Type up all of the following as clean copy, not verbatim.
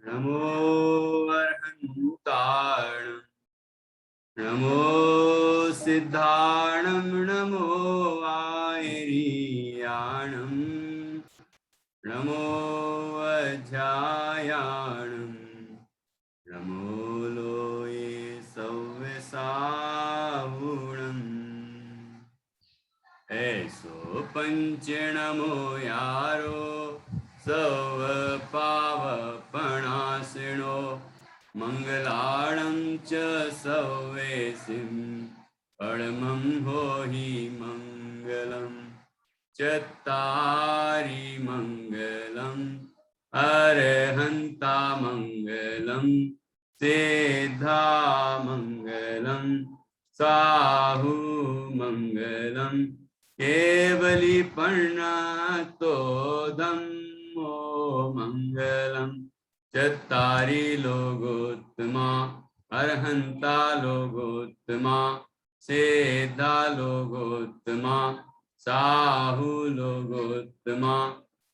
नमो अर्हन्ताणं नमो सिद्धाणं नमो आयर्याणं नमो अध्यायाणं नमो लोये सव्यसावुणम् ऐसो पंच नमो यारो सव पावपणासिनो मंगलाणं च सवेसिं परमं होहि मंगलम् चत्तारि मंगलम् अरहन्ता मंगलम् सिद्धा मंगलम् साहु मंगलम् केवली पर्णातो धम्मो मंगलम् चत्तारि लोगोत्तमा अरहन्ता लोगोत्तमा सिद्धा लोगोत्तमा साहु लोगोत्तमा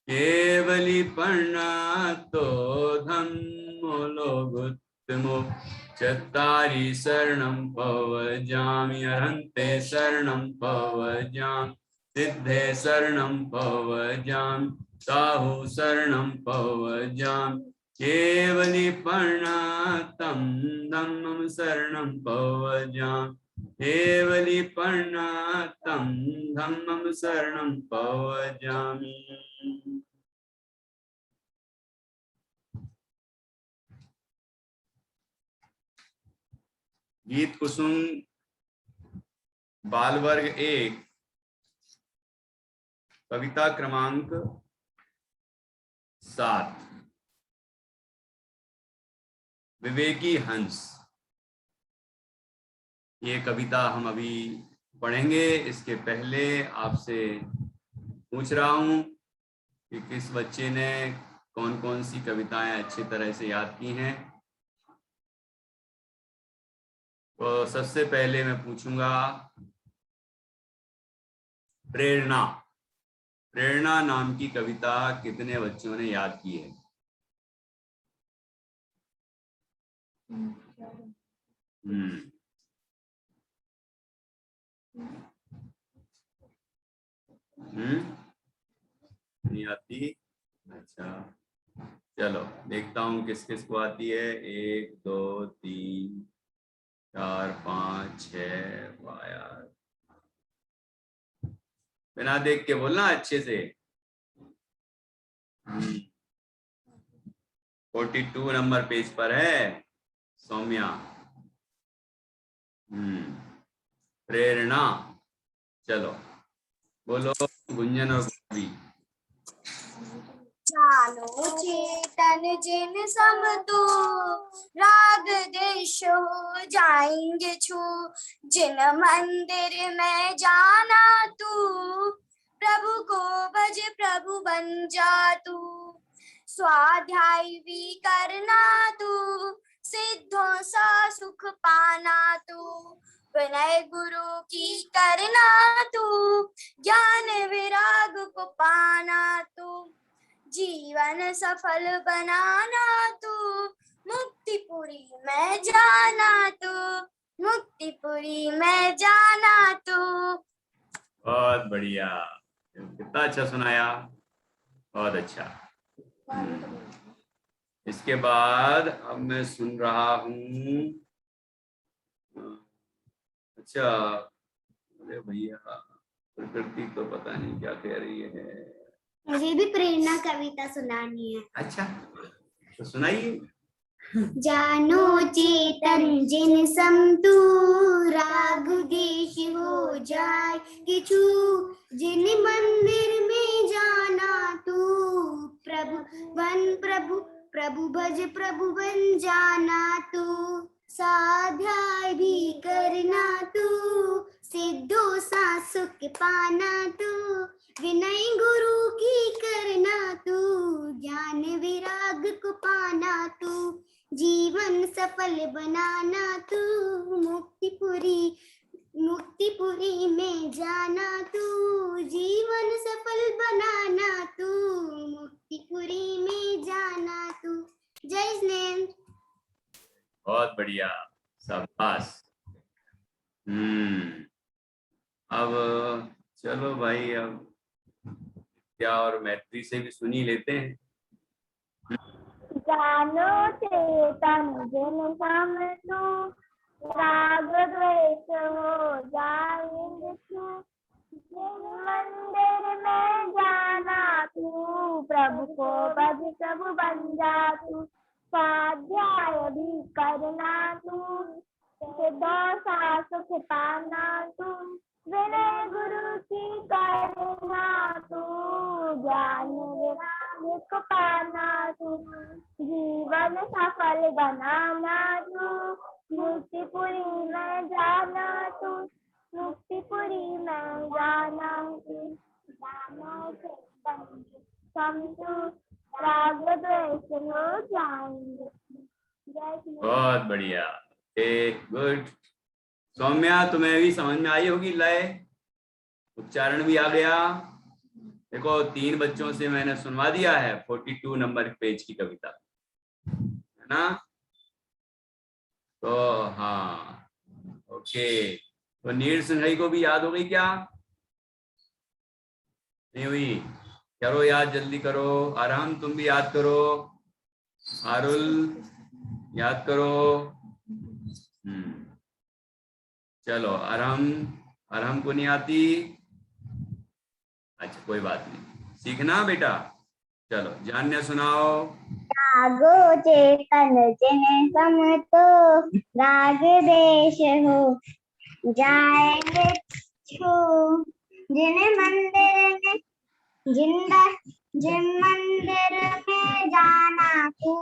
केवली पर्णातो धम्मो लोगोत्तमो चत्तारि शरणं पवजामि अरहन्ते शरणं पवजामि सिद्धे शरणं पवजामि साहु शरणं पवजामि केवली पर्णातं धम्मं शरणं पवजामि केवली पर्णातं धम्मं शरणं पवजामि। गीत कुसुम बाल वर्ग 1 कविता क्रमांक 7 विवेकी हंस। ये कविता हम अभी पढ़ेंगे। इसके पहले आपसे पूछ रहा हूं कि किस बच्चे ने कौन कौन सी कविताएं अच्छी तरह से याद की हैं। तो सबसे पहले मैं पूछूंगा प्रेरणा। प्रेरणा नाम की कविता कितने बच्चों ने याद की है? नहीं आती? अच्छा, चलो देखता हूँ किस किस को आती है। 1 2 3 4 5 6। वाह यार, बिना देख के बोलना अच्छे से। 42 नंबर पेज पर है सौम्या। प्रेरणा। चलो बोलो गुंजन और गुलाबी। जानो चेतन जिन सम तू राग देश हो जाएंगे छू जिन मंदिर में जाना तू प्रभु को भज प्रभु बन जा तू स्वाध्याय भी करना तू सिद्धों सा सुख पाना तू विनय गुरु की करना तू ज्ञान विराग को पाना तू जीवन सफल बनाना तू मुक्तिपुरी में जाना तू मुक्तिपुरी में जाना तू। बहुत बढ़िया, कितना अच्छा सुनाया, बहुत अच्छा। इसके बाद अब मैं सुन रहा हूँ। अच्छा, अरे भैया प्रकृति तो पता नहीं क्या कह रही है। मुझे भी प्रेरणा कविता सुनानी है। अच्छा तो सुनाइए। जानो चेतन जिन सम तू राग देश हो जाए किछु जिन मंदिर में जाना तू प्रभु बन प्रभु प्रभु भज प्रभु बन जाना तू स्वाध्याय भी करना तू सिद्धों सा सुख पाना तू विनय गुरु की करना तू ज्ञान विराग को पाना तू जीवन सफल बनाना तू मुक्तिपुरी में जाना तू जीवन सफल बनाना तू मुक्तिपुरी में जाना तू। जय बहुत बढ़िया, शाबाश। अब चलो भाई, अब क्या और मैत्री से भी सुनी लेते हैं। जानो चेतन जिन सम तू, राग द्वेष हो जाए मृत्यु। जिन मंदिर में जाना तू, प्रभु को भज प्रभु बन जा तू। स्वाध्याय भी करना तू, सिद्धों सुख पाना तू। विनय गुरु की करना तू, ज्ञान विराग को पाना तू। जीवन सफल बनाना तू, मुक्तिपुरी में जाना तू। मुक्तिपुरी में जाना तू। जानो चेतन सम तू, राग द्वेष हो जाएंगे। बहुत बढ़िया, गुड। सौम्या, तुम्हें भी समझ में आई होगी लय, उच्चारण भी आ गया। देखो 3 बच्चों से मैंने सुनवा दिया है 42 नंबर पेज की कविता, है ना? तो हाँ, ओके। तो नीर सिंघई को भी याद हो गई क्या? नहीं हुई? करो याद, जल्दी करो। अरहम, तुम भी याद करो। आरुल, याद करो। चलो, अरहम को नहीं आती? अच्छा, कोई बात नहीं, सीखना बेटा। चलो, जान्या सुनाओ। जागो चेतन जिन सम तो, राग देश हो जाएंगे छू। जिन मंदिर में जाना तू,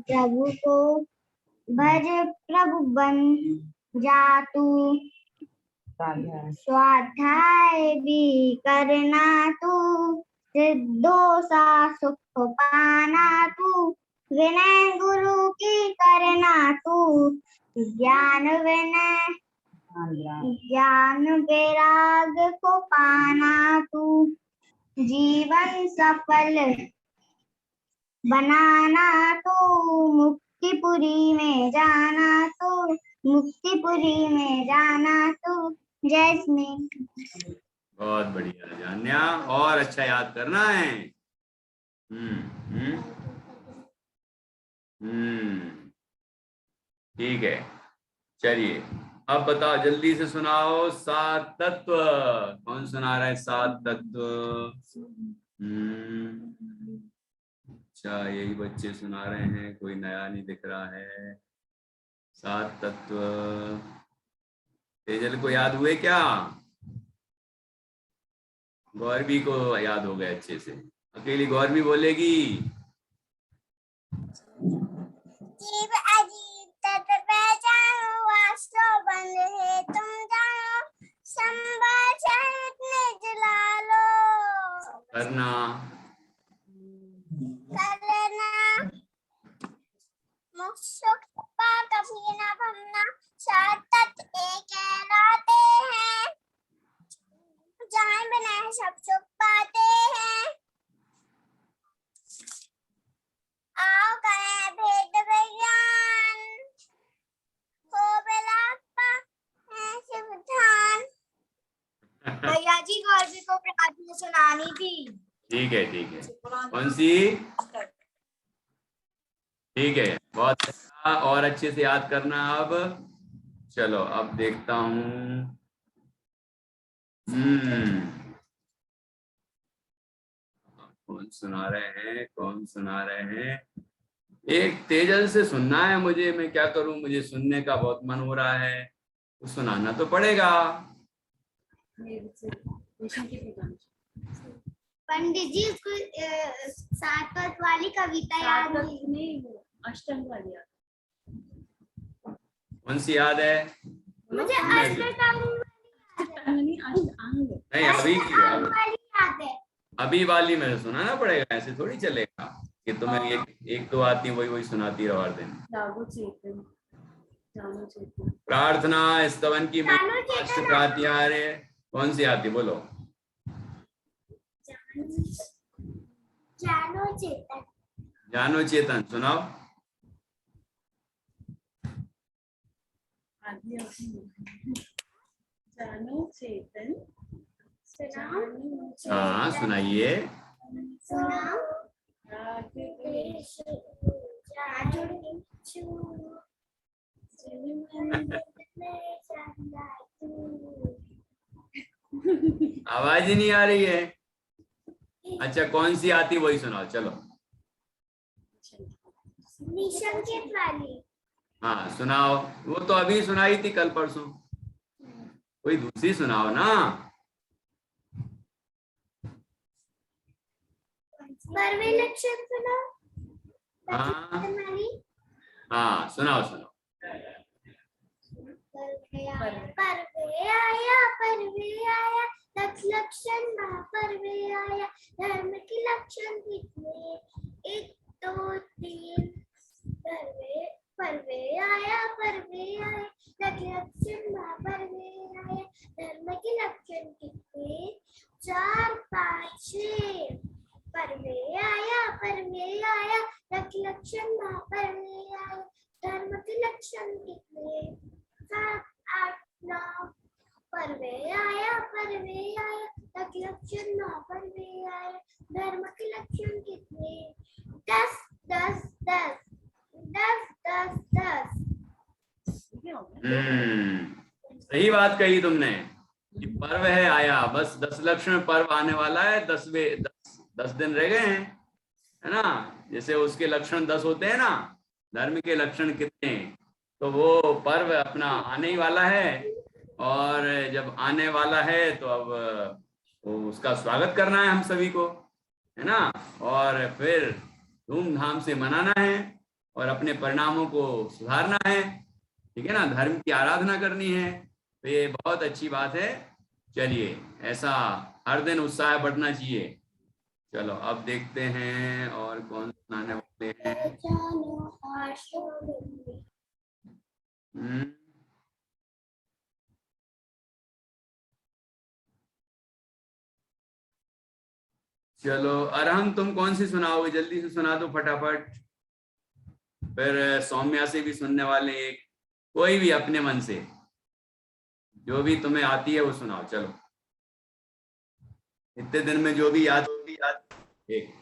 प्रभु को भज प्रभु बन जा तू। स्वाध्याय भी करना तू, सिद्धों सा सुख पाना तू। विनय गुरु की करना तू, ज्ञान वैराग को पाना तू। जीवन सफल बनाना तू, मुक्तिपुरी में जाना तू। मुक्तिपुरी में जाना तू। जय स्नेह। बहुत बढ़िया जान्या, और अच्छा याद करना है। ठीक है, चलिए अब बताओ, जल्दी से सुनाओ। 7 तत्व, कौन सुना रहा है? 7 तत्व। अच्छा, यही बच्चे सुना रहे हैं, कोई नया नहीं दिख रहा है। 7 तत्व तेजल को याद हुए क्या? गौरवी को याद हो गए अच्छे से? अकेली गौरवी बोलेगी। जीव अजीब तत्व पहचानो, वास्तव बंद है तुम जानो। संभाषण निज लालो, करना मुक्ति पा कभी न भमना। 7 तत्व एक कहलाते हैं, जान बिना सब सुख पाते हैं। आओ करें भेद विज्ञान, हो बिलापा है शिव ध्यान। भैया जी, गौरवी को प्रार्थना सुनानी थी। ठीक है, ठीक है। कौन सी? ठीक है, बहुत अच्छा, और अच्छे से याद करना। अब चलो, अब देखता हूँ। कौन सुना रहे हैं, कौन सुना रहे हैं? एक तेजल से सुनना है मुझे, मैं क्या करूं, मुझे सुनने का बहुत मन हो रहा है, तो सुनाना तो पड़ेगा। पंडित जी, उसको 7 तत्व वाली कविता याद नहीं, अष्टांग वाली याद। कौन सी याद है? मुझे अष्टांग नहीं, अभी की याद है। अभी वाली में सुनाना पड़ेगा, ऐसे थोड़ी चलेगा कि तुम्हें एक दो आती वही वही सुनाती रहो हर दिन। प्रार्थना स्तवन की प्रात्यार्य कौन सी आती, बोलो? जानो चेतन। जानो चेतन सुनाओ। जानू चेतन हाँ सुनाइए। सुनाओ। आवाज ही नहीं आ रही है। अच्छा कौन सी आती वही सुनाओ चलो। निसंकेत वाली। हाँ सुनाओ, वो तो अभी सुनाई थी कल परसों, कोई दूसरी सुनाओ ना। परवे लक्षण सुनाओ। हाँ वाली। हाँ सुनाओ सुनाओ। परवे आया लक्षण महापर्वे आया, धर्म के लक्षण कितने, 1 2 3। परवे आया लक्षण महापर्वे आया, धर्म के लक्षण कितने, 4 5 6। परवे आया लक्षण महापर्वे आया, धर्म के लक्षण कितने, 7 8 9। परवे आया लक्षण महापर्वे आया, धर्म के लक्षण कितने, 10 10 10 10 10 10। सही बात कही तुमने कि पर्व है आया, बस 10 लक्षण पर्व आने वाला है, 10 दिन रह गए हैं, है ना। जैसे उसके लक्षण 10 होते हैं ना, धर्म के लक्षण कितने, तो वो पर्व अपना आने ही वाला है। और जब आने वाला है तो अब उसका स्वागत करना है हम सभी को, है ना, और फिर धूमधाम से मनाना है और अपने परिणामों को सुधारना है, ठीक है ना, धर्म की आराधना करनी है। तो ये बहुत अच्छी बात है। चलिए ऐसा हर दिन उत्साह बढ़ना चाहिए। चलो अब देखते हैं और कौन सुनाने वाले हैं। चलो अरहम तुम कौन सी सुनाओगे, जल्दी से सुना दो फटाफट। फिर सौम्या से भी सुनने वाले, एक कोई भी अपने मन से जो भी तुम्हें आती है वो सुनाओ। चलो इतने दिन में जो भी याद होती एक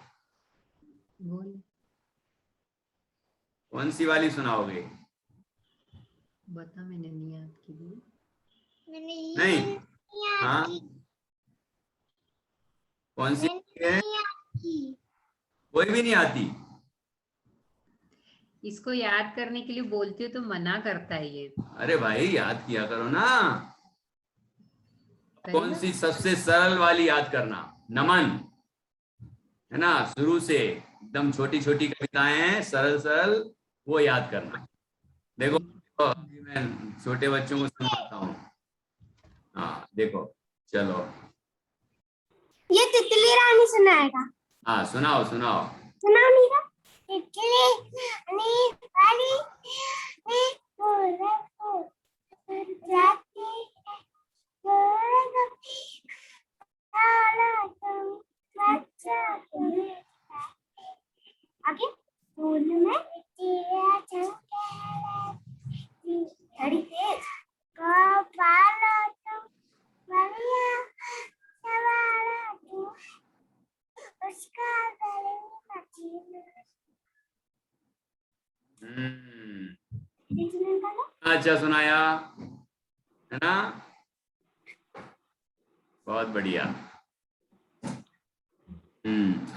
कौन सी वाली सुनाओगे? बता, मैंने नहीं याद की। नहीं हाँ कौन सी है? कोई भी नहीं आती। इसको याद करने के लिए बोलती हूँ तो मना करता है ये। अरे भाई याद किया करो ना। कौन ना? सी सबसे सरल वाली याद करना, नमन, है ना, शुरू से एकदम छोटी छोटी कविताएं हैं सरल सरल, वो याद करना। देखो मैं छोटे बच्चों को सुनाता हूँ। हाँ देखो चलो ये तितली रानी सुनाएगा। हाँ सुनाओ सुनाओ। सुनाओ मीरा। तितली रानी वाली जाती आगे फूल में थोड़ी तेज अच्छा सुनाया है ना, बहुत बढ़िया।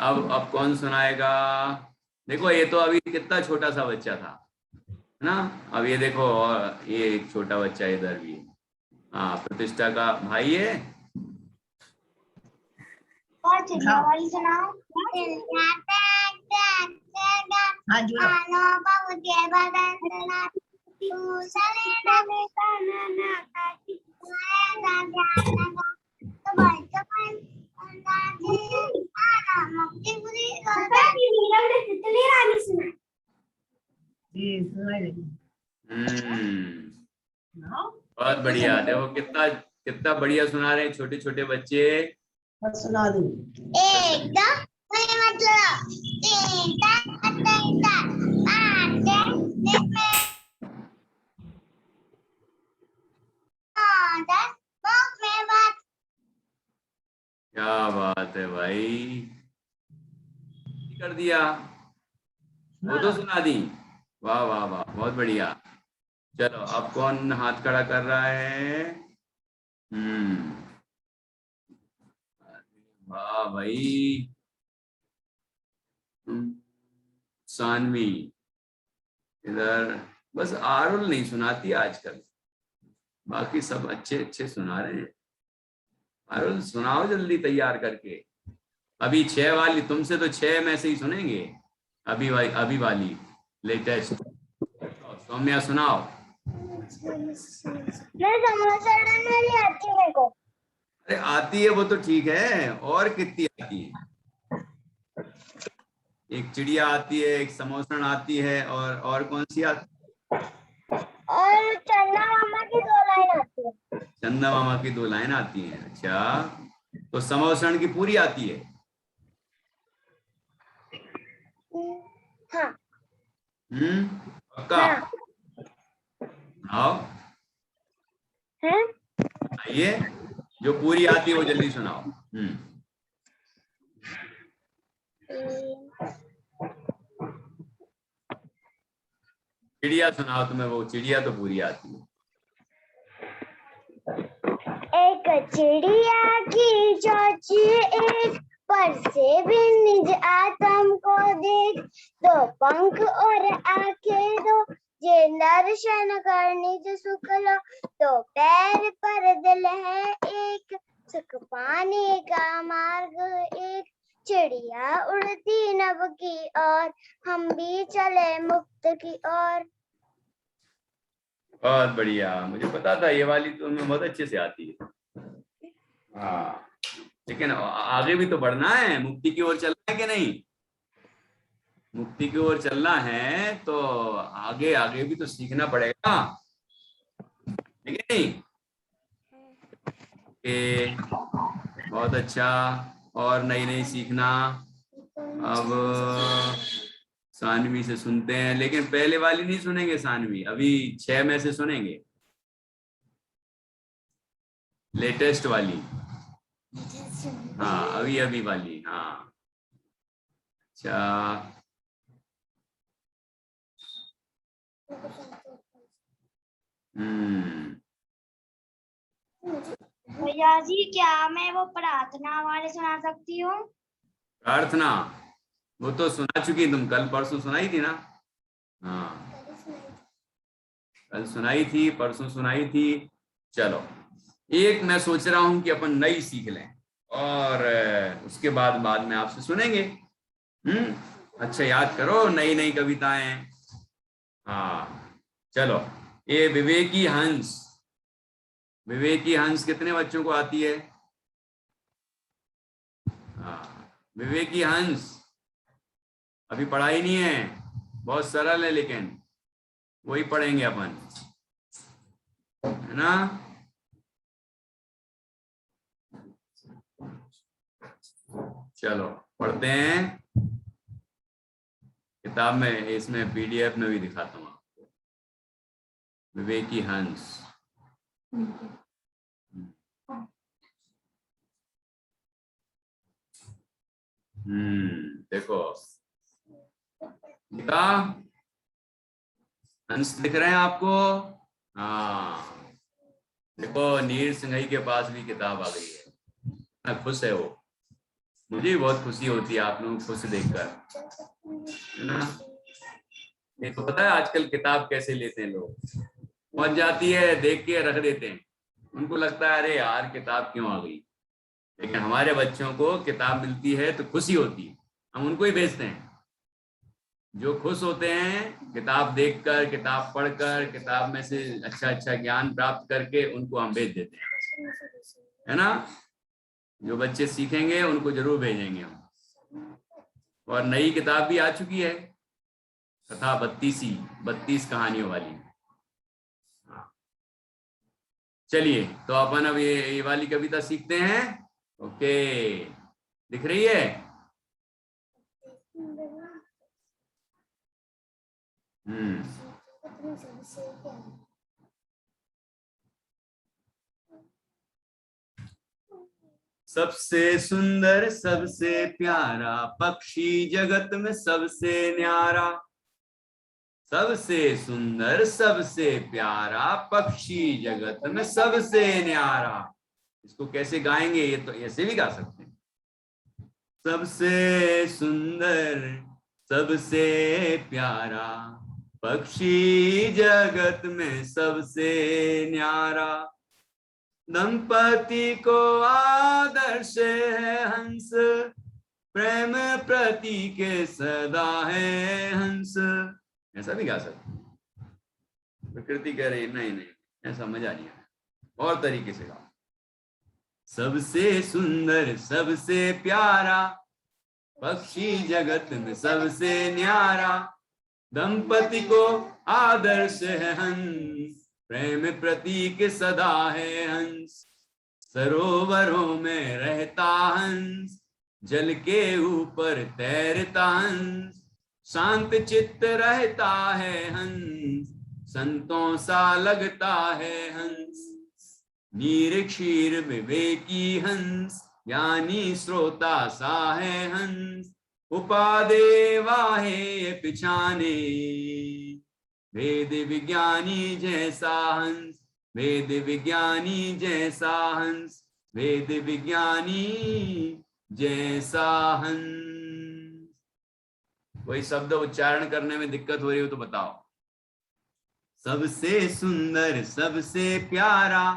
अब कौन सुनाएगा? देखो ये तो अभी कितना छोटा सा बच्चा था, है ना। अब ये देखो और ये एक छोटा बच्चा इधर भी है। हाँ प्रतिष्ठा का भाई है। और वाली सुनाओ। बहुत बढ़िया, देखो कितना कितना बढ़िया सुना रहे हैं छोटे छोटे बच्चे। सुना दो एकदम बात है भाई, कर दिया, वो तो सुना दी। वाह वाह वाह, बहुत बढ़िया। चलो अब कौन हाथ खड़ा कर रहा है? वाह भाई, सानवी इधर। बस आरुल नहीं सुनाती आजकल, बाकी सब अच्छे अच्छे सुना रहे हैं। आरुल सुनाओ जल्दी तैयार करके। अभी 6 वाली तुमसे तो 6 में से ही सुनेंगे। अभी वाली लेटेस्ट। सौम्या सुनाओ। मैं समोसा नहीं आती मेरे को। अरे आती है वो तो ठीक है, और कितनी आती है? एक चिड़िया आती है, एक समोसण आती है, और कौन सी आती? और चंदा मामा की 2 लाइन आती है। चंदा मामा की 2 लाइन आती हैं, अच्छा। तो समोसण की पूरी आती है? हाँ। पक्का? हाँ। आओ हैं? आइए, जो पूरी आती है वो जल्दी सुनाओ। चिड़िया सुनाओ, तुम्हें वो चिड़िया तो पूरी आती है। एक चिड़िया की चोंच एक, पर से भी निज आत्म को देख, 2 पंख और आंखें 2, जे दर्शन कर निज सुख लो, 2 पैर पर दिल है एक, सुख पाने का मार्ग एक, चिड़िया उड़ती नभ की ओर, हम भी चले मुक्त की ओर। बहुत बढ़िया, मुझे पता था ये वाली तो तुम्हें बहुत अच्छे से आती है। हाँ, लेकिन आगे भी तो बढ़ना है, मुक्ति की ओर चलना है कि नहीं? मुक्ति की ओर चलना है तो आगे आगे भी तो सीखना पड़ेगा, ठीक है नहीं? बहुत अच्छा। और नई नई सीखना। अब सानवी से सुनते हैं, लेकिन पहले वाली नहीं सुनेंगे सानवी, अभी 6 में से सुनेंगे लेटेस्ट वाली। हाँ, अभी अभी वाली। हाँ, अच्छा। भैया जी, क्या मैं वो प्रार्थना वाले सुना सकती हूँ? प्रार्थना वो तो सुना चुकी, तुम कल परसों सुनाई थी ना? हाँ, कल सुनाई थी, परसों सुनाई थी। चलो, एक मैं सोच रहा हूं कि अपन नई सीख लें, और उसके बाद में आपसे सुनेंगे। अच्छा, याद करो नई नई कविताएं। हाँ, चलो। ये विवेकी हंस, विवेकी हंस कितने बच्चों को आती है? हाँ, विवेकी हंस अभी पढ़ाई नहीं है, बहुत सरल है, लेकिन वही पढ़ेंगे अपन, है ना? चलो पढ़ते हैं। किताब में, इसमें पीडीएफ में भी दिखाता हूँ आपको। विवेकी हंस। देखो, दिखा? हंस दिख रहे हैं आपको? हाँ, देखो नीर सिंघई के पास भी किताब आ गई है, कितना खुश है वो। मुझे भी बहुत खुशी होती है आप लोगों को खुश देखकर, है ना? ये तो पता है आजकल किताब कैसे लेते हैं लोग, पहुंच जाती है देख के रख देते हैं, उनको लगता है अरे यार किताब क्यों आ गई। लेकिन हमारे बच्चों को किताब मिलती है तो खुशी होती है, हम उनको ही भेजते हैं। जो खुश होते हैं किताब देखकर, किताब पढ़कर, किताब में से अच्छा अच्छा ज्ञान प्राप्त करके, उनको हम भेज देते हैं, है ना? जो बच्चे सीखेंगे उनको जरूर भेजेंगे हम। और नई किताब भी आ चुकी है, कथा 32 कहानियों वाली। चलिए, तो अपन अब ये वाली कविता सीखते हैं। ओके, दिख रही है? सबसे सुंदर सबसे प्यारा पक्षी जगत में सबसे न्यारा। सबसे सुंदर सबसे प्यारा पक्षी जगत में सबसे न्यारा। इसको कैसे गाएंगे? ये तो ऐसे भी गा सकते हैं। सबसे सुंदर सबसे प्यारा पक्षी जगत में सबसे न्यारा। दंपति को आदर्श है हंस, प्रेम प्रतीक सदा है हंस। ऐसा भी गा सकते। प्रकृति कह रही नहीं नहीं, ऐसा मजा नहीं आया, और तरीके से गाओ। सबसे सुंदर सबसे प्यारा पक्षी जगत में सबसे न्यारा। दंपति को आदर्श है हंस, प्रेम प्रतीक सदा है हंस। सरोवरों में रहता हंस, जल के ऊपर तैरता हंस। शांत चित्त रहता है हंस, संतों सा लगता है हंस। नीर क्षीर विवेकी हंस, ज्ञानी श्रोता सा है हंस। उपादे वाहे पिछाने, वेद विज्ञानी जैसा हंस। वेद विज्ञानी जैसा हंस, वेद विज्ञानी जैसा हंस। कोई शब्द उच्चारण करने में दिक्कत हो रही हो तो बताओ। सबसे सुंदर सबसे प्यारा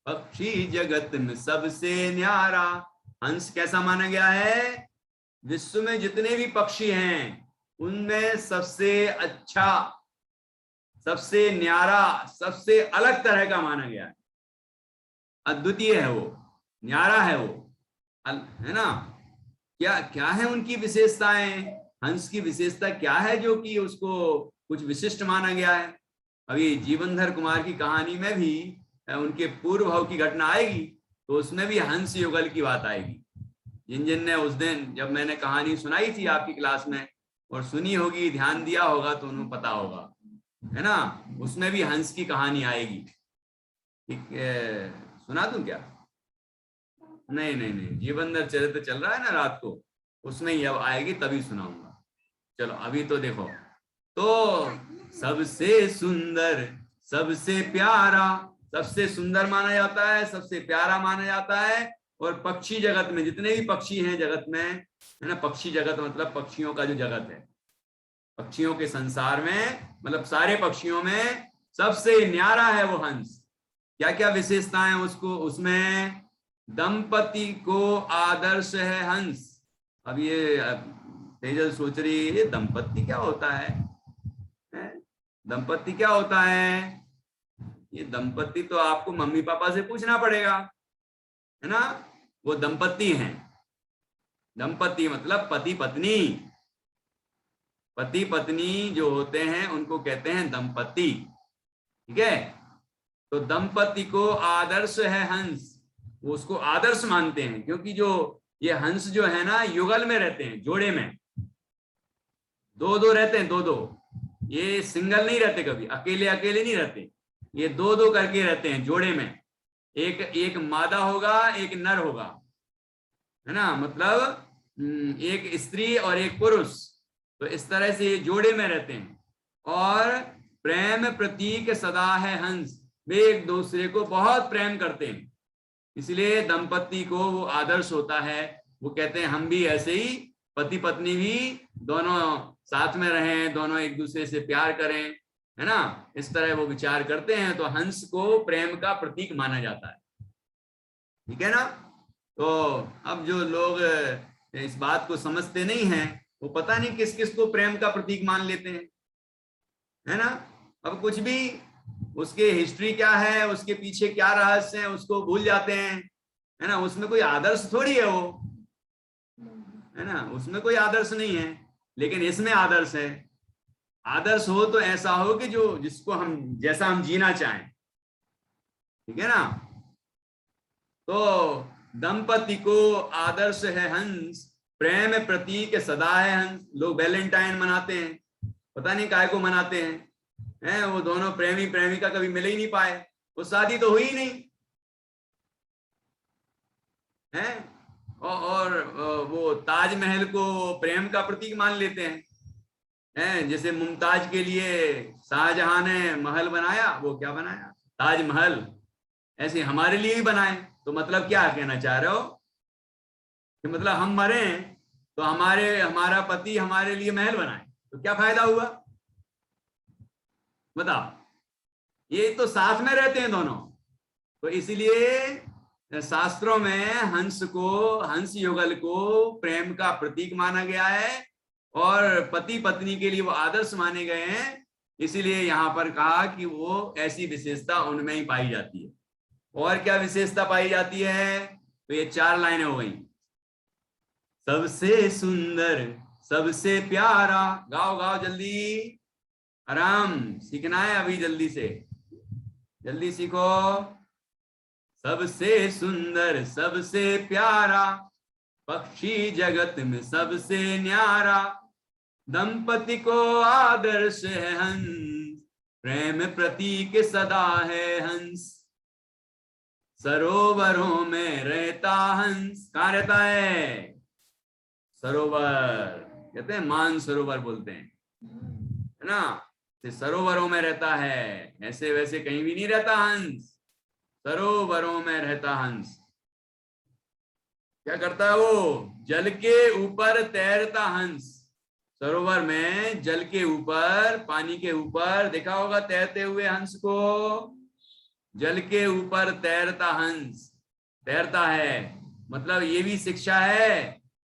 पक्षी जगत में सबसे न्यारा। हंस कैसा माना गया है? विश्व में जितने भी पक्षी हैं उनमें सबसे अच्छा, सबसे न्यारा, सबसे अलग तरह का माना गया है। अद्वितीय है वो, न्यारा है वो, है ना। क्या क्या है उनकी विशेषताएं? हंस की विशेषता क्या है जो कि उसको कुछ विशिष्ट माना गया है? अभी जीवनधर कुमार की कहानी में भी उनके पूर्व भाव की घटना आएगी तो उसमें भी हंस युगल की बात आएगी। जिन जिन ने उस दिन जब मैंने कहानी सुनाई थी आपकी क्लास में और सुनी होगी, ध्यान दिया होगा तो उन्हें पता होगा, है ना। उसमें भी हंस की कहानी आएगी। ठीक, सुना दूं क्या? नहीं नहीं नहीं, जीवनधर चरित्र चल रहा है ना रात को, उसमें ही अब आएगी तभी सुनाऊंगा। चलो अभी तो देखो। तो सबसे सुंदर सबसे प्यारा, सबसे सुंदर माना जाता है, सबसे प्यारा माना जाता है। और पक्षी जगत में जितने भी पक्षी हैं जगत में, है ना, पक्षी जगत मतलब पक्षियों का जो जगत है, पक्षियों के संसार में मतलब सारे पक्षियों में सबसे न्यारा है वो हंस। क्या क्या विशेषताएं उसको? उसमें दंपति को आदर्श है हंस। अब ये तेजल सोच रही है ये दंपति क्या होता है? दंपति क्या होता है? ये दंपति तो आपको मम्मी पापा से पूछना पड़ेगा, है ना। वो दंपति हैं। दंपति मतलब पति पत्नी। पति पत्नी जो होते हैं उनको कहते हैं दंपति। ठीक है। तो दंपति को आदर्श है हंस, वो उसको आदर्श मानते हैं क्योंकि जो ये हंस जो है ना युगल में रहते हैं, जोड़े में, दो दो रहते हैं, दो दो। ये सिंगल नहीं रहते, कभी अकेले अकेले नहीं रहते, ये दो दो करके रहते हैं जोड़े में। एक मादा होगा, एक नर होगा, है ना। मतलब एक स्त्री और एक पुरुष, तो इस तरह से ये जोड़े में रहते हैं। और प्रेम प्रतीक सदा है हंस, वे एक दूसरे को बहुत प्रेम करते हैं, इसलिए दंपति को वो आदर्श होता है। वो कहते हैं हम भी ऐसे ही, पति पत्नी भी दोनों साथ में रहें, दोनों एक दूसरे से प्यार करें, है ना। इस तरह वो विचार करते हैं। तो हंस को प्रेम का प्रतीक माना जाता है। ठीक है ना। तो अब जो लोग इस बात को समझते नहीं हैं वो पता नहीं किस किस को प्रेम का प्रतीक मान लेते हैं, है ना। अब कुछ भी उसके हिस्ट्री क्या है, उसके पीछे क्या रहस्य है, उसको भूल जाते हैं, है ना। उसमें कोई आदर्श थोड़ी है वो, है ना, उसमें कोई आदर्श नहीं है। लेकिन इसमें आदर्श है। आदर्श हो तो ऐसा हो कि जो जिसको हम जैसा हम जीना चाहें। ठीक है ना। तो दंपति को आदर्श है हंस, प्रेम प्रतीक सदा है हंस। लोग वैलेंटाइन मनाते हैं, पता नहीं काय को मनाते हैं, वो दोनों प्रेमी प्रेमिका कभी मिल ही नहीं पाए, वो शादी तो हुई नहीं, हैं, और वो ताजमहल को प्रेम का प्रतीक मान लेते हैं। जैसे मुमताज के लिए शाहजहां ने महल बनाया, वो क्या बनाया, ताजमहल। ऐसे हमारे लिए ही बनाए। तो मतलब क्या कहना चाह रहे हो कि मतलब हम मरे तो हमारा पति हमारे लिए महल बनाए तो क्या फायदा हुआ, बताओ। ये तो साथ में रहते हैं दोनों। तो इसलिए शास्त्रों में हंस युगल को प्रेम का प्रतीक माना गया है और पति पत्नी के लिए वो आदर्श माने गए हैं। इसीलिए यहां पर कहा कि वो ऐसी विशेषता उनमें ही पाई जाती है। और क्या विशेषता पाई जाती है, तो ये 4 लाइनें हो गई। सबसे सुंदर सबसे प्यारा, गाओ गाओ जल्दी, आराम सीखना है अभी, जल्दी से जल्दी सीखो। सबसे सुंदर सबसे प्यारा, पक्षी जगत में सबसे न्यारा, दंपति को आदर्श है हंस, प्रेम प्रतीक सदा है हंस, सरोवरों में रहता हंस। कहाँ रहता है, सरोवर, कहते हैं मान सरोवर बोलते हैं, है ना। सरोवरों में रहता है, ऐसे वैसे कहीं भी नहीं रहता हंस, सरोवरों में रहता हंस। क्या करता है वो, जल के ऊपर तैरता हंस। सरोवर में जल के ऊपर, पानी के ऊपर देखा होगा तैरते हुए हंस को, जल के ऊपर तैरता हंस, तैरता है। मतलब ये भी शिक्षा है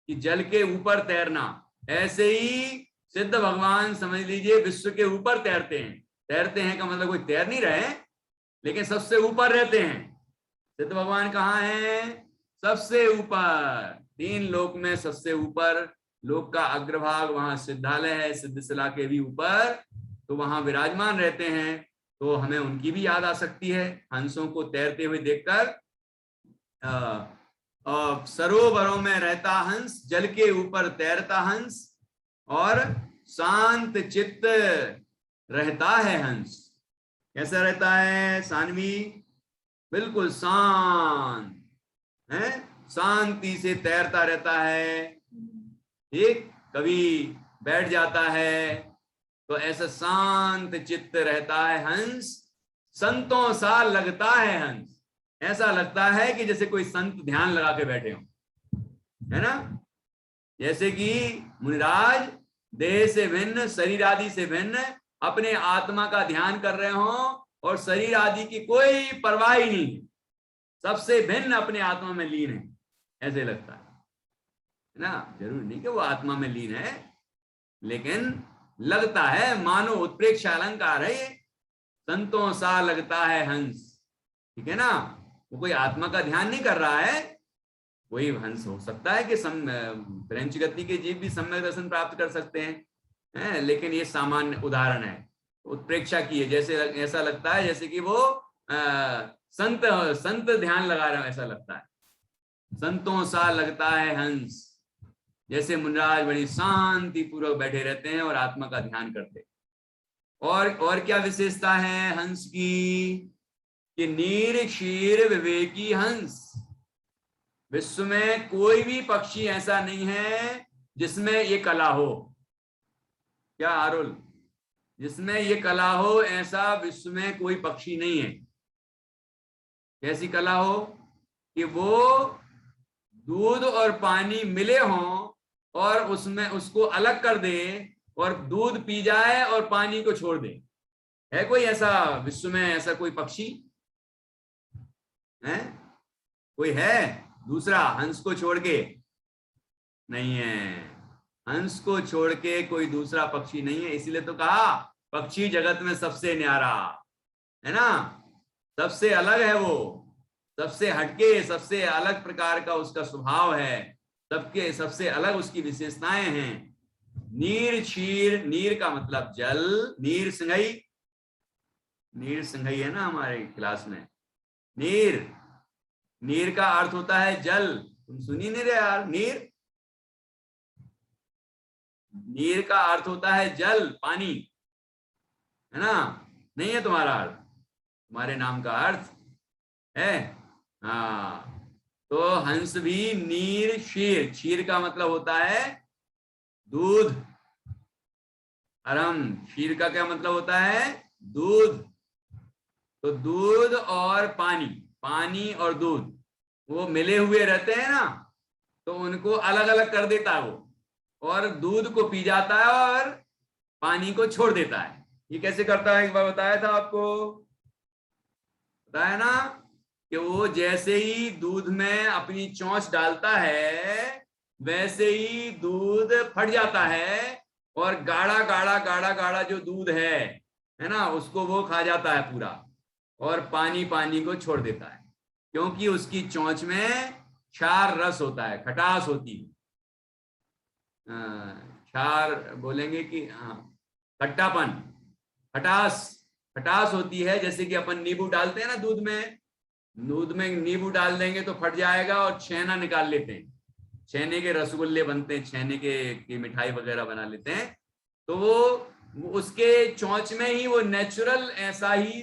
कि जल के ऊपर तैरना। ऐसे ही सिद्ध भगवान समझ लीजिए विश्व के ऊपर तैरते हैं। तैरते हैं का मतलब कोई तैर नहीं रहे, लेकिन सबसे ऊपर रहते हैं। सिद्ध भगवान कहाँ हैं, सबसे ऊपर, 3 लोक में सबसे ऊपर। लोक का अग्रभाग वहां सिद्धालय है, सिद्धशिला के भी ऊपर, तो वहां विराजमान रहते हैं। तो हमें उनकी भी याद आ सकती है हंसों को तैरते हुए देखकर। सरोवरों में रहता हंस, जल के ऊपर तैरता हंस, और शांत चित्त रहता है हंस। कैसा रहता है सानवी, बिल्कुल शांत है, शांति से तैरता रहता है। ठीक, कभी बैठ जाता है तो ऐसा शांत चित्त रहता है हंस, संतों सा लगता है हंस। ऐसा लगता है कि जैसे कोई संत ध्यान लगा के बैठे हो, है ना। जैसे कि मुनिराज देह से भिन्न, शरीर आदि से भिन्न अपने आत्मा का ध्यान कर रहे हो और शरीर आदि की कोई परवाह ही नहीं है, सबसे भिन्न अपने आत्मा में लीन है, ऐसे लगता है ना। जरूरी नहीं कि वो आत्मा में लीन है, लेकिन लगता है, मानो उत्प्रेक्ष अलंकार है ये, संतों सा लगता है हंस। ठीक है ना, वो कोई आत्मा का ध्यान नहीं कर रहा है। कोई हंस हो सकता है कि फ्रेंच गति के जीव भी सम्यक दर्शन प्राप्त कर सकते हैं, लेकिन ये सामान्य उदाहरण है, उत्प्रेक्षा की है। जैसे ऐसा लगता है जैसे कि वो संत ध्यान लगा रहे हो, ऐसा लगता है। संतों सा लगता है हंस, जैसे मुनिराज बड़ी शांति पूर्वक बैठे रहते हैं और आत्मा का ध्यान करते हैं। और क्या विशेषता है हंस की, कि नीर क्षीर विवेकी हंस। विश्व में कोई भी पक्षी ऐसा नहीं है जिसमें ये कला हो। क्या आरुल, जिसमें ये कला हो, ऐसा विश्व में कोई पक्षी नहीं है। कैसी कला हो, कि वो दूध और पानी मिले हों और उसमें उसको अलग कर दे और दूध पी जाए और पानी को छोड़ दे। है कोई ऐसा विश्व में, ऐसा कोई पक्षी है, कोई है दूसरा हंस को छोड़ के? नहीं है, हंस को छोड़ के कोई दूसरा पक्षी नहीं है। इसीलिए तो कहा पक्षी जगत में सबसे न्यारा, है ना, सबसे अलग है वो, सबसे हटके, सबसे अलग प्रकार का उसका स्वभाव है, सबके सबसे अलग उसकी विशेषताएं हैं। नीर क्षीर, नीर का मतलब जल, नीर सिंघई, नीर सिंघई है ना हमारे क्लास में। नीर, नीर का अर्थ होता है जल। तुम सुनी नहीं रहे यार, नीर, नीर का अर्थ होता है जल, पानी, है ना। नहीं है तुम्हारा अर्थ, तुम्हारे नाम का अर्थ है। हाँ, तो हंस भी नीर क्षीर, क्षीर का मतलब होता है दूध। अरम, क्षीर का क्या मतलब होता है? दूध। तो दूध और पानी, पानी और दूध वो मिले हुए रहते हैं ना, तो उनको अलग अलग कर देता है वो, और दूध को पी जाता है और पानी को छोड़ देता है। ये कैसे करता है? एक बार बताया था आपको, बताया ना, कि वो जैसे ही दूध में अपनी चोंच डालता है वैसे ही दूध फट जाता है, और गाढ़ा गाढ़ा गाढ़ा गाढ़ा जो दूध है ना, उसको वो खा जाता है पूरा, और पानी पानी को छोड़ देता है, क्योंकि उसकी चोंच में क्षार रस होता है, खटास होती है। क्षार बोलेंगे कि हाँ, खट्टापन, खटास, खटास होती है। जैसे कि अपन नींबू डालते हैं ना दूध में, दूध में नींबू डाल देंगे तो फट जाएगा, और छेना निकाल लेते हैं, छेने के रसगुल्ले बनते हैं, छेने की मिठाई वगैरह बना लेते हैं। तो वो उसके चोंच में ही वो नेचुरल ऐसा ही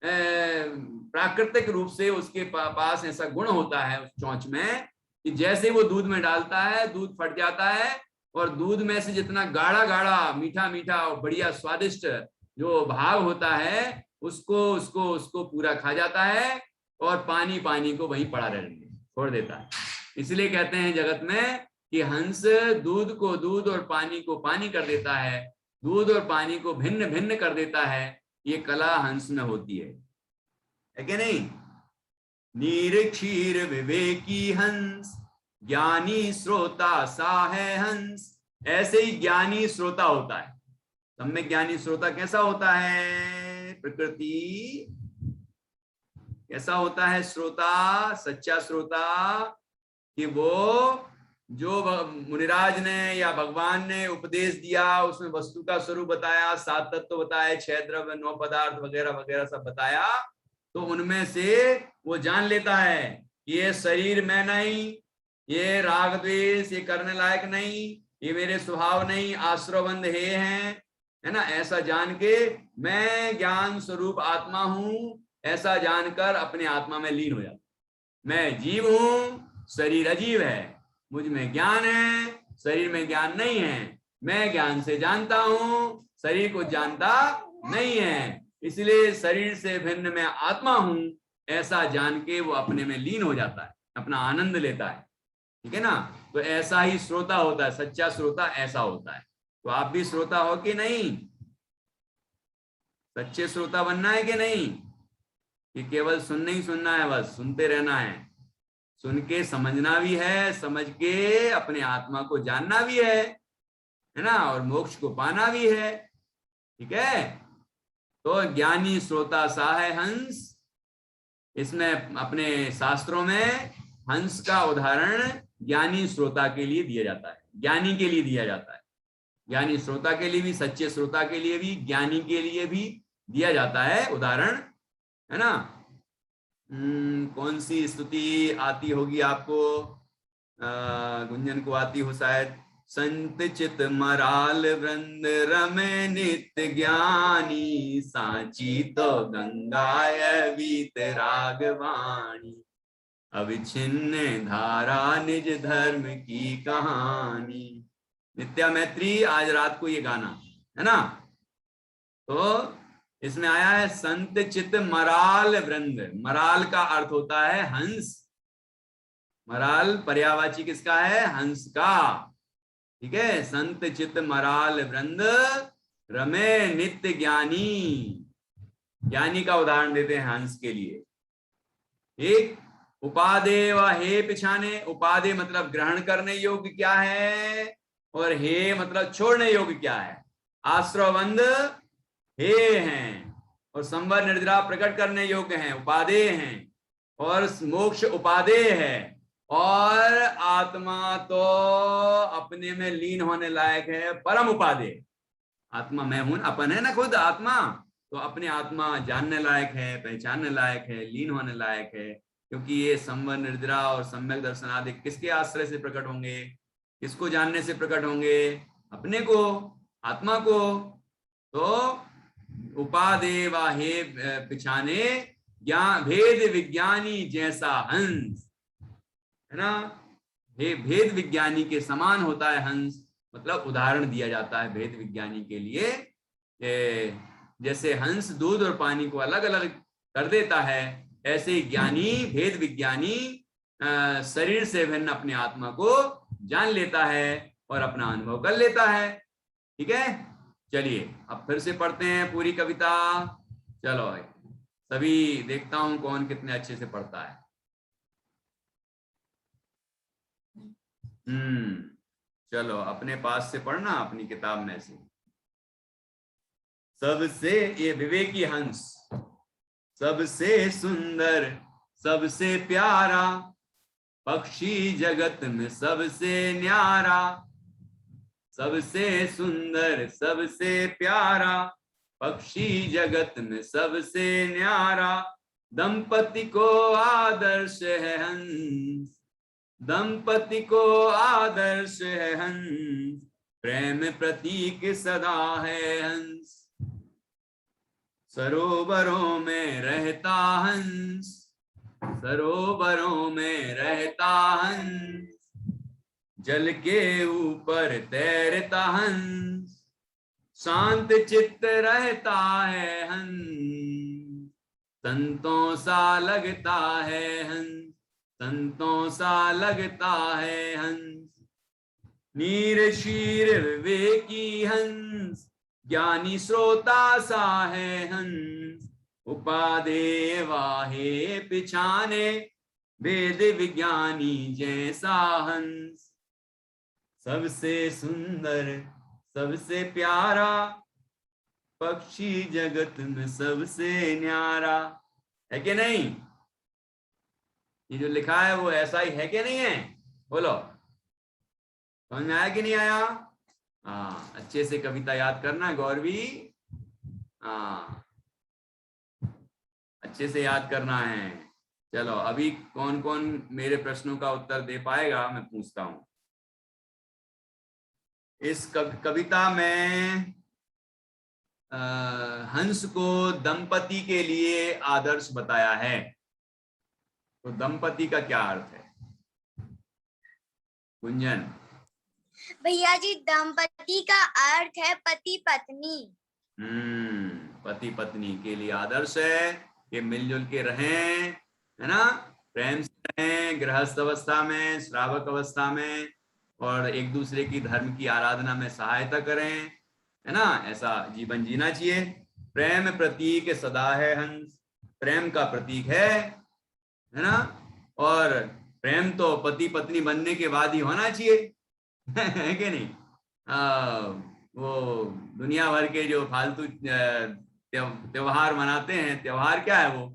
प्राकृतिक रूप से उसके पास ऐसा गुण होता है उस चोंच में, कि जैसे वो दूध में डालता है दूध फट जाता है, और दूध में से जितना गाढ़ा गाढ़ा मीठा मीठा और बढ़िया स्वादिष्ट जो भाग होता है उसको उसको उसको पूरा खा जाता है, और पानी पानी को वहीं पड़ा रहने छोड़ देता है। इसलिए कहते हैं जगत में कि हंस दूध को दूध और पानी को पानी कर देता है, दूध और पानी को भिन्न भिन्न कर देता है। ये कला हंस में होती है कि नहीं? नीर क्षीर विवेकी हंस, ज्ञानी श्रोता सा है हंस। ऐसे ही ज्ञानी श्रोता होता है। सम्यक ज्ञानी श्रोता कैसा होता है? प्रकृति कैसा होता है श्रोता, सच्चा श्रोता? कि वो जो मुनिराज ने या भगवान ने उपदेश दिया, उसमें वस्तु का स्वरूप बताया, 7 तत्व बताए, 6 द्रव्य, 9 पदार्थ वगैरह वगैरह सब बताया, तो उनमें से वो जान लेता है कि ये शरीर में नहीं, ये राग द्वेष ये करने लायक नहीं, ये मेरे स्वभाव नहीं, आश्रवबंध हे हैं, है ना। ऐसा जान के मैं ज्ञान स्वरूप आत्मा हूं, ऐसा जानकर अपने आत्मा में लीन हो जाता। मैं जीव हूं, शरीर अजीव है, मुझ में ज्ञान है, शरीर में ज्ञान नहीं है, मैं ज्ञान से जानता हूं, शरीर को जानता नहीं है, इसलिए शरीर से भिन्न मैं आत्मा हूं, ऐसा जान के वो अपने में लीन हो जाता है, अपना आनंद लेता है। ठीक है ना? तो ऐसा ही श्रोता होता है, सच्चा श्रोता ऐसा होता है। तो आप भी श्रोता हो कि नहीं? सच्चे श्रोता बनना है कि नहीं? कि केवल सुनना ही सुनना है, बस सुनते रहना है? सुन के समझना भी है, समझ के अपने आत्मा को जानना भी है ना, और मोक्ष को पाना भी है। ठीक है? तो ज्ञानी श्रोता सा है हंस। इसमें अपने शास्त्रों में हंस का उदाहरण ज्ञानी श्रोता के लिए दिया जाता है, ज्ञानी के लिए दिया जाता है। ज्ञानी श्रोता के लिए भी, सच्चे श्रोता के लिए भी, ज्ञानी के लिए भी दिया जाता है उदाहरण, है ना। कौन सी स्तुति आती होगी आपको? गुंजन को आती हो शायद। संत चित मराल वृंद रमे नित्य ज्ञानी, सांची तो गंगाय वीत रागवाणी, अविच्छिन्न धारा निज धर्म की कहानी। नित्या मैत्री आज रात को ये गाना है ना। तो इसमें आया है संत चित मराल वृंद। मराल का अर्थ होता है हंस। मराल पर्यायवाची किसका है? हंस का। ठीक है? संत चित मराल वृंद रमे नित्य ज्ञानी। ज्ञानी का उदाहरण देते हैं हंस के लिए। एक उपादे व हे पिछाने। उपादे मतलब ग्रहण करने योग्य क्या है, और हे मतलब छोड़ने योग्य क्या है। आश्रवबंध हे हैं, और संवर निर्जरा प्रकट करने योग्य हैं, उपादेय हैं, और मोक्ष उपादेय है, और आत्मा तो अपने में लीन होने लायक है, परम उपादेय। आत्मा मैं हूं, अपन है ना खुद आत्मा, तो अपने आत्मा जानने लायक है, पहचानने लायक है, लीन होने लायक है। क्योंकि ये संवर निर्जरा और सम्यक दर्शन आदि किसके आश्रय से प्रकट होंगे? किसको जानने से प्रकट होंगे? अपने को, आत्मा को। तो उपादेय हे पिछाने ज्ञान भेद विज्ञानी जैसा हंस। है ना। हे भेद विज्ञानी के समान होता है हंस, मतलब उदाहरण दिया जाता है भेद विज्ञानी के लिए कि जैसे हंस दूध और पानी को अलग अलग कर देता है, ऐसे ही ज्ञानी भेद विज्ञानी शरीर से भिन्न अपनी आत्मा को जान लेता है और अपना अनुभव कर लेता है। ठीक है, चलिए अब फिर से पढ़ते हैं पूरी कविता। चलो सभी देखता हूं कौन कितने अच्छे से पढ़ता है। चलो अपने पास से पढ़ना, अपनी किताब में से। सबसे ये विवेकी हंस, सबसे सुंदर सबसे प्यारा, पक्षी जगत में सबसे न्यारा। सबसे सुंदर सबसे प्यारा, पक्षी जगत में सबसे न्यारा। दंपति को आदर्श है हंस, दंपति को आदर्श है हंस, प्रेम प्रतीक सदा है हंस। सरोवरों में रहता हंस, सरोवरों में रहता हंस, जल के ऊपर तैरता हंस, शांत चित्त रहता है हंस, संतों सा लगता है हंस, संतों सा लगता है हंस। नीर शीर विवेकी हंस, ज्ञानी श्रोता सा है हंस, उपादेय वाहे पिछाने, वेद विज्ञानी जैसा हंस। सबसे सुंदर सबसे प्यारा, पक्षी जगत में सबसे न्यारा। है कि नहीं? ये जो लिखा है वो ऐसा ही है कि नहीं है? बोलो, समझ में आया कि नहीं आया? हाँ, अच्छे से कविता याद करना गौरवी। हाँ, अच्छे से याद करना है। चलो अभी कौन कौन मेरे प्रश्नों का उत्तर दे पाएगा मैं पूछता हूं। इस कविता में हंस को दंपति के लिए आदर्श बताया है, तो दंपति का क्या अर्थ है? गुंजन। भैया जी, दंपति का अर्थ है पति पत्नी। पति पत्नी के लिए आदर्श है कि मिलजुल के रहें, है ना, प्रेम से रहें, गृहस्थ अवस्था में, श्रावक अवस्था में, और एक दूसरे की धर्म की आराधना में सहायता करें, है ना, ऐसा जीवन जीना चाहिए। प्रेम प्रतीक सदा है हंस, प्रेम का प्रतीक है ना, और प्रेम तो पति पत्नी बनने के बाद ही होना चाहिए। है कि नहीं? वो दुनिया भर के जो फालतू त्योहार मनाते हैं, त्योहार क्या है वो,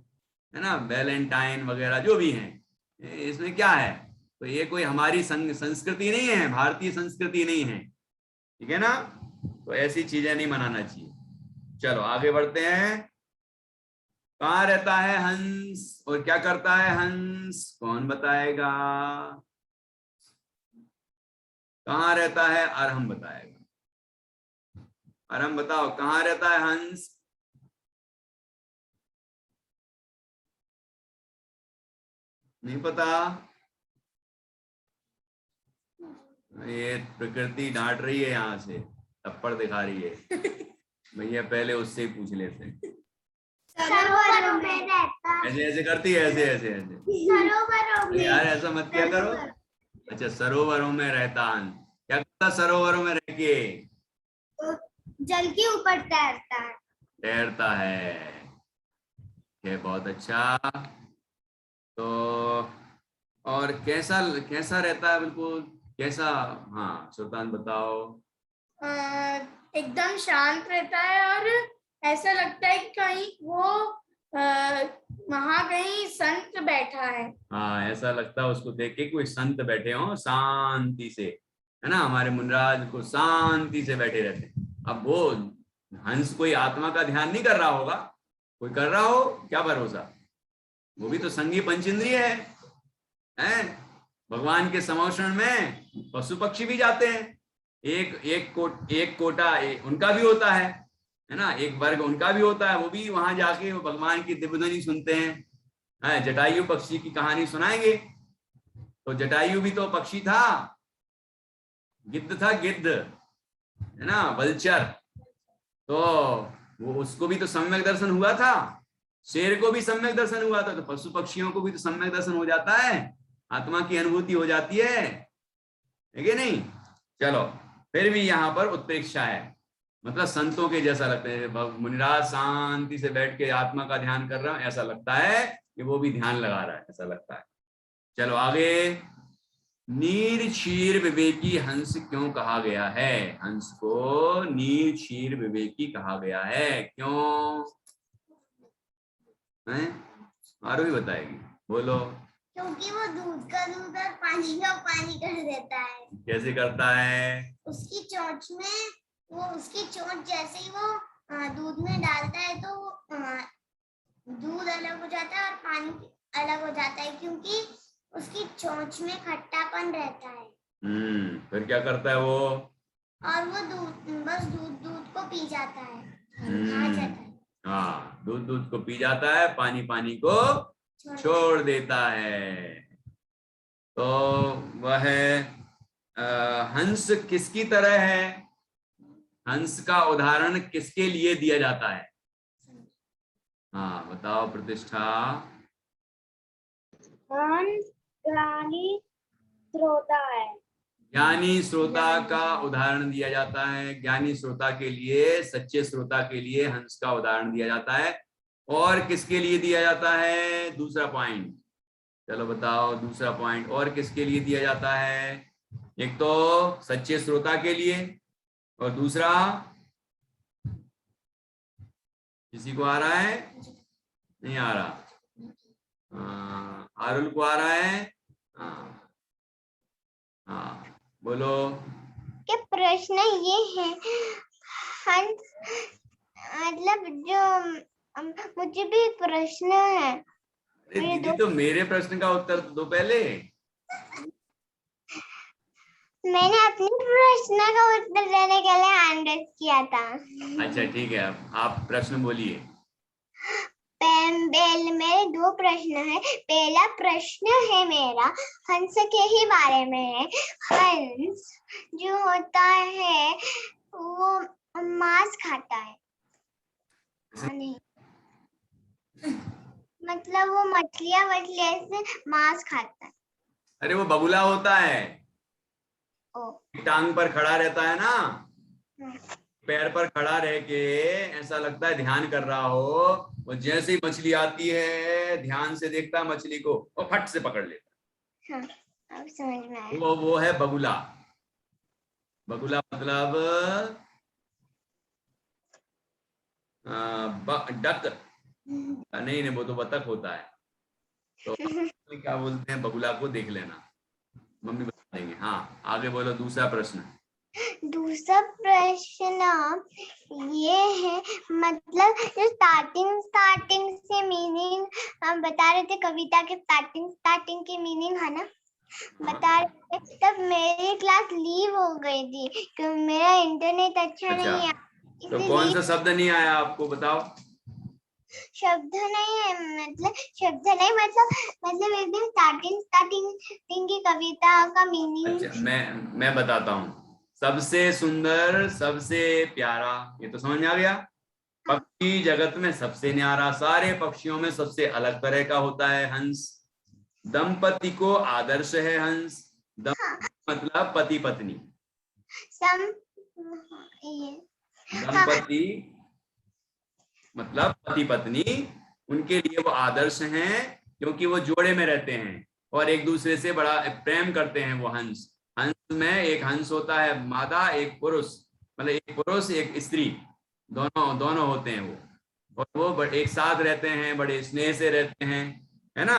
है ना, वैलेंटाइन वगैरह जो भी हैं, इसमें क्या है? तो ये कोई हमारी संस्कृति नहीं है, भारतीय संस्कृति नहीं है, ठीक है ना, तो ऐसी चीजें नहीं मनाना चाहिए। चलो आगे बढ़ते हैं। कहाँ रहता है हंस और क्या करता है हंस? कौन बताएगा? कहाँ रहता है? अरहम बताएगा। अरहम बताओ, कहाँ रहता है हंस? नहीं पता? ये प्रकृति डांट रही है, यहाँ से थप्पड़ दिखा रही है। भैया पहले उससे ही पूछ लेते। सरोवरों में रहता है। ऐसे ऐसे करती है, ऐसे ऐसे ऐसे। सरोवरों में। यार ऐसा मत किया करो। अच्छा, सरोवरों में रहता हंस, क्या करता सरोवरों में रह के? जल के ऊपर तैरता है। तैरता है। ये बहुत अच्छा। तो और कैसा कैसा रहता है? बिल्कुल कैसा? हाँ सुल्तान बताओ। एकदम शांत रहता है और ऐसा लगता है कि कहीं वो वहां कहीं संत बैठा है। हाँ, ऐसा लगता है उसको देख के कोई संत बैठे हो शांति से, है ना, हमारे मुनराज को शांति से बैठे रहते हैं। अब वो हंस कोई आत्मा का ध्यान नहीं कर रहा होगा, कोई कर रहा हो क्या भरोसा, वो भी तो संगी पंचेंद्रिय है? भगवान के समोषण में पशु पक्षी भी जाते हैं, एक कोटा उनका भी होता है ना, एक वर्ग उनका भी होता है, वो भी वहां जाके वो भगवान की दिव्यध्वनि सुनते हैं। जटायु पक्षी की कहानी सुनाएंगे, तो जटायु भी तो पक्षी था, गिद्ध था, गिद्ध है ना, वल्चर। तो वो उसको भी तो सम्यक दर्शन हुआ था, शेर को भी सम्यक दर्शन हुआ था, तो पशु पक्षियों को भी तो सम्यक दर्शन हो जाता है, आत्मा की अनुभूति हो जाती है कि नहीं। चलो फिर भी यहाँ पर उत्प्रेक्षा है, मतलब संतों के जैसा लगता है, मुनिराज शांति से बैठ के आत्मा का ध्यान कर रहा है, ऐसा लगता है कि वो भी ध्यान लगा रहा है, ऐसा लगता है। चलो आगे, नीर क्षीर विवेकी हंस क्यों कहा गया है? हंस को नीर क्षीर विवेकी कहा गया है, क्यों है? आरोही बताएगी, बोलो। क्योंकि वो दूध का दूध और पानी का पानी कर देता है। कैसे करता है? उसकी चोंच में, वो उसकी चोंच जैसे ही वो दूध में डालता है तो दूध अलग हो जाता है और पानी अलग हो जाता है, क्योंकि उसकी चोंच में खट्टापन रहता है। फिर क्या करता है वो? और वो दूध को पी जाता है, खा जाता है। हाँ, दूध को पी जाता है, पानी को छोड़ देता है। तो वह हंस किसकी तरह है? हंस का उदाहरण किसके लिए दिया जाता है? हाँ बताओ प्रतिष्ठा। हंस ज्ञानी श्रोता है। ज्ञानी श्रोता का उदाहरण दिया जाता है, ज्ञानी श्रोता के लिए, सच्चे श्रोता के लिए हंस का उदाहरण दिया जाता है। और किसके लिए दिया जाता है? दूसरा पॉइंट, चलो बताओ दूसरा पॉइंट, और किसके लिए दिया जाता है? एक तो सच्चे श्रोता के लिए, और दूसरा किसी को आ रहा है? नहीं आ रहा। आरुल को आ रहा है? हाँ बोलो। के प्रश्न ये है, हंस मतलब जो मुझे भी एक प्रश्न है। अरे दीदी तो मेरे प्रश्न का उत्तर दो पहले। मैंने अपने प्रश्न का उत्तर देने के लिए हैंड रेज किया था। अच्छा ठीक है, आप प्रश्न बोलिए। मेरे दो प्रश्न है। पहला प्रश्न है मेरा हंस के ही बारे में है। हंस जो होता है वो मांस खाता है, नहीं मतलब वो मछलियां से मांस खाता है। अरे वो बगुला होता है, ओ टांग पर खड़ा रहता है ना, पैर पर खड़ा रह के ऐसा लगता है ध्यान कर रहा हो, वो जैसे ही मछली आती है ध्यान से देखता है मछली को और फट से पकड़ लेता है। हाँ, अब समझ में आया। वो है बगुला। बगुला मतलब डक, नहीं वो तो बतख होता है। तो क्या बोलते हैं बगुला को, देख लेना, मम्मी बता देंगे। हाँ आगे बोलो दूसरा प्रश्न। दूसरा प्रश्न ये है, मतलब जो स्टार्टिंग से मीनिंग हम बता रहे थे, कविता के स्टार्टिंग की मीनिंग है ना, बता रहे थे, तब मेरी क्लास लीव हो गई थी क्योंकि मेरा इंटरनेट अच्छा नहीं है। तो कौन सा शब्द नहीं आया आपको, बताओ। शब्द नहीं है, मतलब एकदम स्टार्टिंग की कविता का मीनिंग। अच्छा मैं बताता हूँ। सबसे सुंदर, सबसे प्यारा, ये तो समझ में आ गया। पक्षी जगत में सबसे न्यारा, सारे पक्षियों में सबसे अलग तरह का होता है हंस। दंपति को आदर्श है हंस। मतलब पति पत्नी, दंपति मतलब पति पत्नी, उनके लिए वो आदर्श हैं क्योंकि वो जोड़े में रहते हैं और एक दूसरे से बड़ा प्रेम करते हैं। वो हंस, हंस में एक हंस होता है मादा, एक पुरुष, मतलब एक पुरुष एक स्त्री, दोनों होते हैं वो, और वो एक साथ रहते हैं, बड़े स्नेह से रहते हैं, है ना।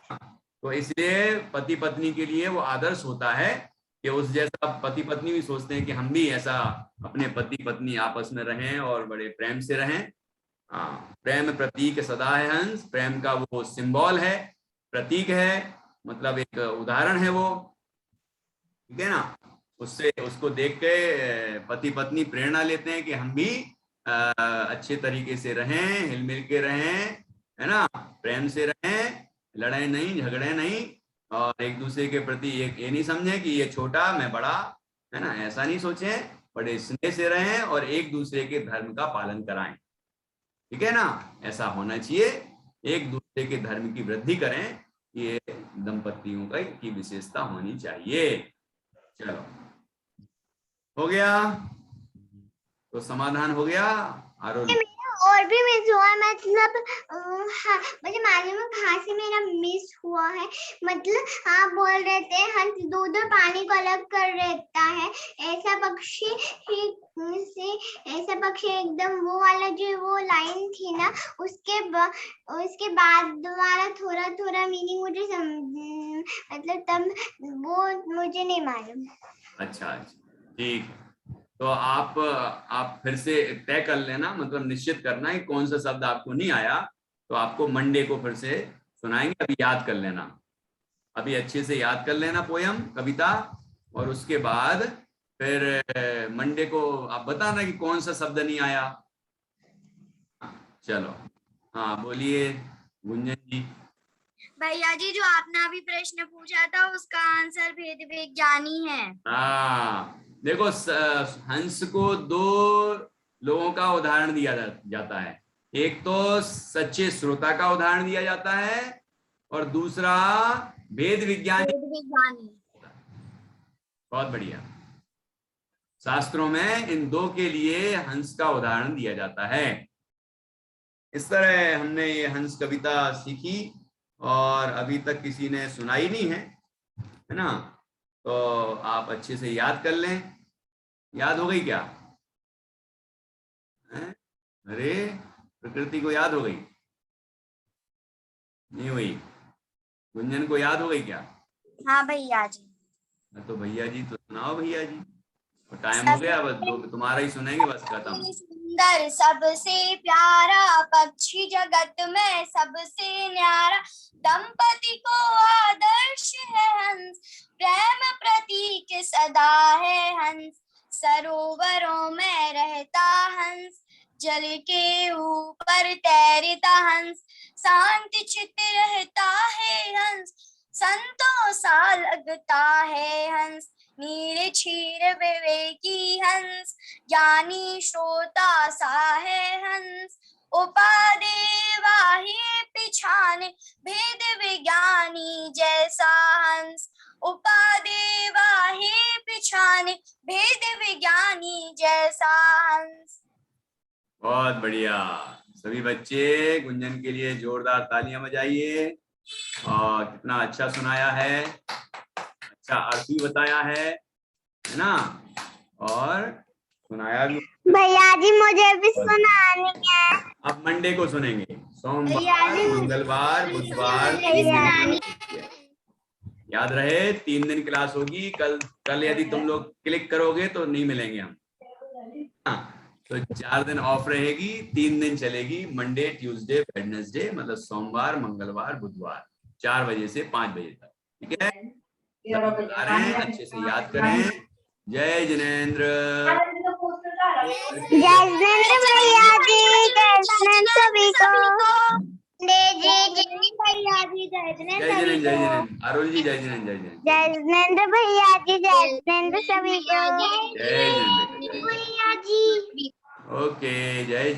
तो इसलिए पति पत्नी के लिए वो आदर्श होता है कि उस जैसा पति पत्नी भी सोचते हैं कि हम भी ऐसा अपने पति पत्नी आपस में रहें और बड़े प्रेम से रहें। प्रेम प्रतीक सदा है हंस, प्रेम का वो सिंबल है, प्रतीक है, मतलब एक उदाहरण है वो, ठीक है ना। उससे उसको देख के पति पत्नी प्रेरणा लेते हैं कि हम भी अच्छे तरीके से रहें, हिल मिल के रहें, है ना, प्रेम से रहें, लड़ाई नहीं झगड़े नहीं, और एक दूसरे के प्रति एक ये नहीं समझे कि ये छोटा मैं बड़ा, है ना, ऐसा नहीं सोचे, बड़े स्नेह से रहें और एक दूसरे के धर्म का पालन कराएं, ठीक है ना, ऐसा होना चाहिए। एक दूसरे के धर्म की वृद्धि करें, ये दंपतियों की विशेषता होनी चाहिए। चलो हो गया, तो समाधान हो गया। आरोल और भी मिस हुआ है, मतलब हाँ, मुझे मालूम है कहाँ से मेरा मिस हुआ है। मतलब आप बोल रहे थे हंस दूध और पानी को अलग कर देता है, ऐसा पक्षी ऐसा पक्षी एकदम वो वाला जो वो लाइन थी ना, उसके बाद दोबारा थोड़ा थोड़ा मीनिंग मुझे मतलब तब वो मुझे नहीं मालूम। अच्छा ठीक है, तो आप फिर से तय कर लेना, मतलब निश्चित करना कि कौन सा शब्द आपको नहीं आया, तो आपको मंडे को फिर से सुनाएंगे। अभी याद कर लेना, अभी अच्छे से याद कर लेना पोयम, कविता, और उसके बाद फिर मंडे को आप बताना कि कौन सा शब्द नहीं आया। चलो हाँ बोलिए गुंजन जी। भैया जी, जो आपने अभी प्रश्न पूछा था उसका आंसर भेद विज्ञानी है। हाँ देखो, हंस को दो लोगों का उदाहरण दिया जाता है, एक तो सच्चे श्रोता का उदाहरण दिया जाता है और दूसरा वेद विज्ञानी। बहुत बढ़िया, शास्त्रों में इन दो के लिए हंस का उदाहरण दिया जाता है। इस तरह हमने ये हंस कविता सीखी और अभी तक किसी ने सुनाई नहीं है ना, तो आप अच्छे से याद कर लें। याद हो गई क्या? अरे प्रकृति को याद हो गई? नहीं हुई? गुंजन को याद हो गई क्या? हाँ भैया जी। तो भैया जी तो सुनाओ भैया जी, तो टाइम हो गया, बस तुम्हारा ही सुनेंगे, बस खत्म। सुंदर सबसे प्यारा पक्षी जगत में सबसे न्यारा, दंपति को आदर्श है हंस, प्रेम प्रतीक सदा है हंस, सरोवरों में रहता हंस, जल के ऊपर तैरता हंस, शांत चित्त रहता है हंस, संतों सा लगता है हंस, नीर क्षीर विवेकी हंस, ज्ञानी श्रोता सा है हंस, उपादेवाही पिछाने भेद विज्ञानी जैसा हंस, उपादेवाही पिछाने भेद विज्ञानी जैसा हंस। बहुत बढ़िया, सभी बच्चे गुंजन के लिए जोरदार तालियां बजाइए। और कितना अच्छा सुनाया है, अच्छा अर्थ भी बताया है ना, और सुनाया भी। भैया जी मुझे भी सुनानी है। अब मंडे को सुनेंगे, सोमवार मंगलवार बुधवार 3 दिन याद रहे, 3 दिन क्लास होगी। कल यदि तुम लोग क्लिक करोगे तो नहीं मिलेंगे हम, हाँ, तो 4 दिन ऑफ रहेगी, 3 दिन चलेगी, मंडे ट्यूसडे वेडनेसडे, मतलब सोमवार मंगलवार बुधवार 4 बजे से 5 बजे तक, ठीक है? बता रहे हैं, अच्छे से याद करें। जय जिनेंद्र। जय जिनेंद्र भैया जी, जय जिनेंद्र सभी को। जय जिनेंद्र अरुण जी, जय जिनेंद्र, जय जिनेंद्र भैया जी, जय जिनेंद्र सभी को। जय जिनेंद्र भैया जी। ओके, जय जिनेंद्र।